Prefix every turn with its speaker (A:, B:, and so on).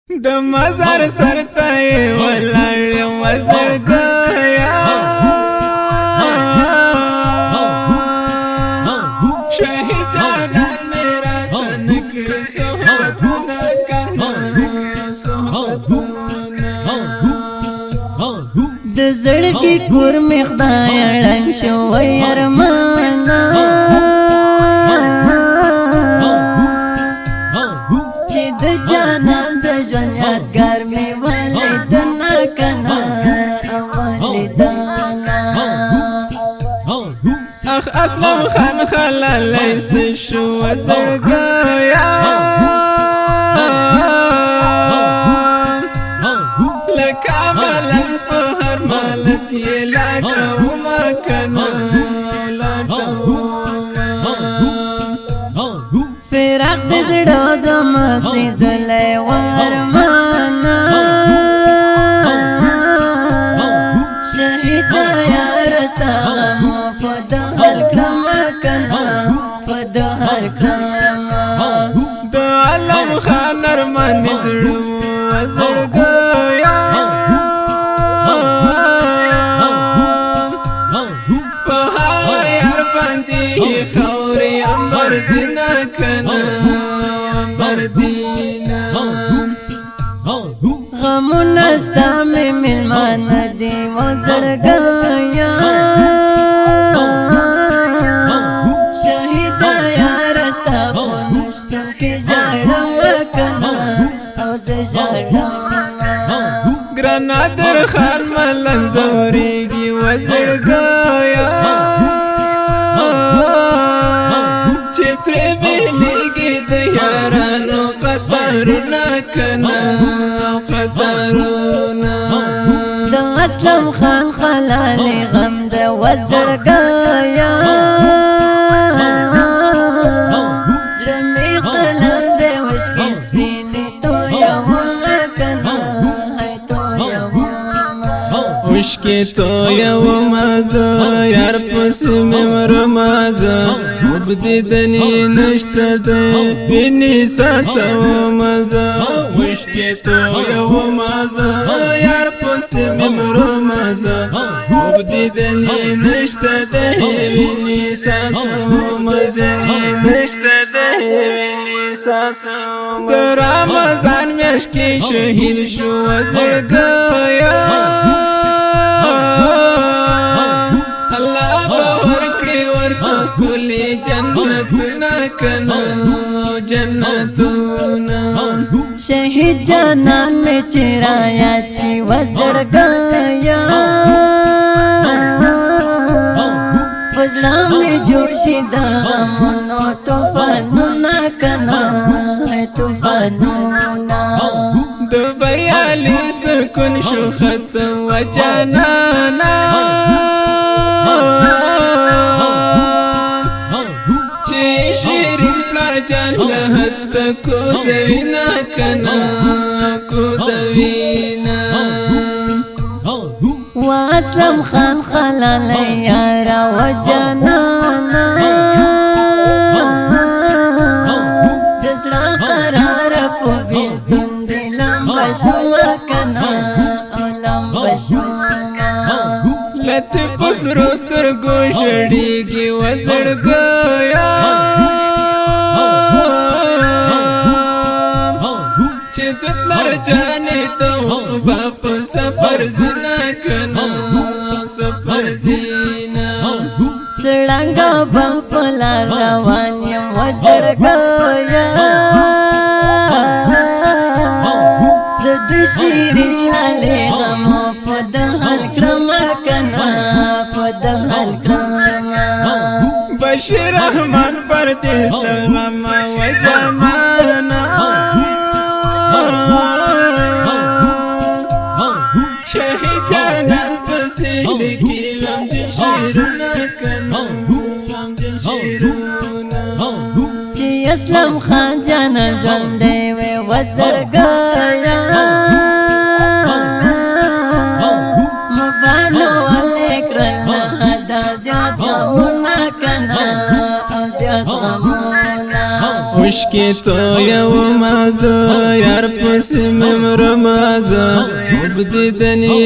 A: د مزار سر ته ولاړ وزر ګیا شهید جانان میرا تنکړ صحبتونه کنه صحبتونه
B: د زړګي کور می خدای اړم شو ارمانا چې د جانان د ژوند یادګار می ولیدنا کنه ولیدنا
A: اخ اسلم خان خلالیس شو زړګیا لکاملن په هر مالت یې لاټو مکنه لاټو
B: فراق د زړه زما سي زلې ورمانا شهید یا رستا مو فدهل کلم کنا فدهل کلم
A: د علم خان ارمان زړه زړګیا په هغه یار باندې خوري امر دینا کنه امر دینا
B: غمونه ستا مې مېلمانه دي وزړګیا شهیده یاره ستا په نشتون کې ژاړم کنه او زه ژاړم
A: ګرانادر خان ملنګ زورېږي وزړګیا چې ترې بېلېږي د یارانو قطارونه کنه قطارونه
B: د اسلم خان خلالي غم د وزړګیا زړه مې قلم د وشکې سپینې تویومه کنه هی تویومه
A: وشکې تویومه زه یار پسې مې مرمه مبددنی نشته د وینې ساسومه زه وشکې تویومه زه یار پسې مې مرمه مبددنی نشته د وینې ساسومه زه نشته د وینې ساسومه د رمضان میاشت کې شهید شو زړګیا کلی جنتنا کنا جنتنا
B: شهید جانان میں چرایا چی وزرگایا فضلہ میں جوڑ شدہ منو توفانونا کنا توفانونا
A: دبریالی سکن شو ختم و جانانا شیرین پلار جان لحد کو زوینا کنا کو زوینا
B: واسلم خان خلالی یارا و جانانا دسلا قرار پو بیلتون دلم بشما کنا اولم بشما
A: لطف سروستر گوشڑیگی وزړګیا چې د پلار جانې ته باپ سفر زنا کنا سفر زینا
B: سړنګا بمپلا روان یم وزړګیا زد شیرین لاله غم په دهل کړم کنا په دهل کړم
A: بشیر رحمان پردیس غم و جانانا شهید جانان پسې لیکي غم د شیرونه کنه غم د شیرونه
B: چې اسلم خان جان ژوندې وې وزړګیا مبانو الیکرل دا زیات غمونه کنه او زیات غمونه
A: مشکی تو یو مازه یار پس ممرمازه مبدی دنی